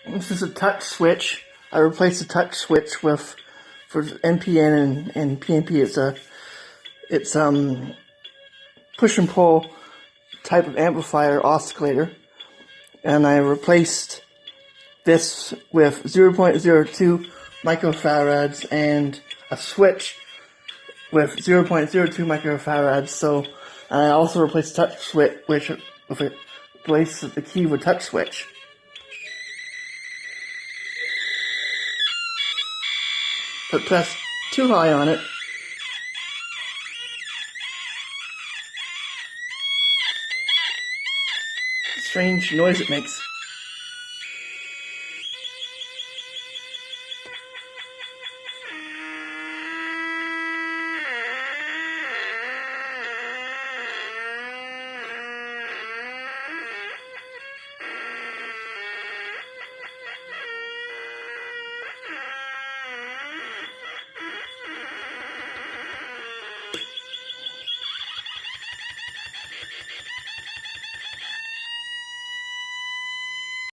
This is a touch switch. I replaced the touch switch for NPN and PNP. It's push and pull type of amplifier oscillator, and I replaced this with 0.02 microfarads and a switch with 0.02 microfarads. So I also replaced the touch switch, which replaces the key with touch switch. But press too high on it, strange noise it makes.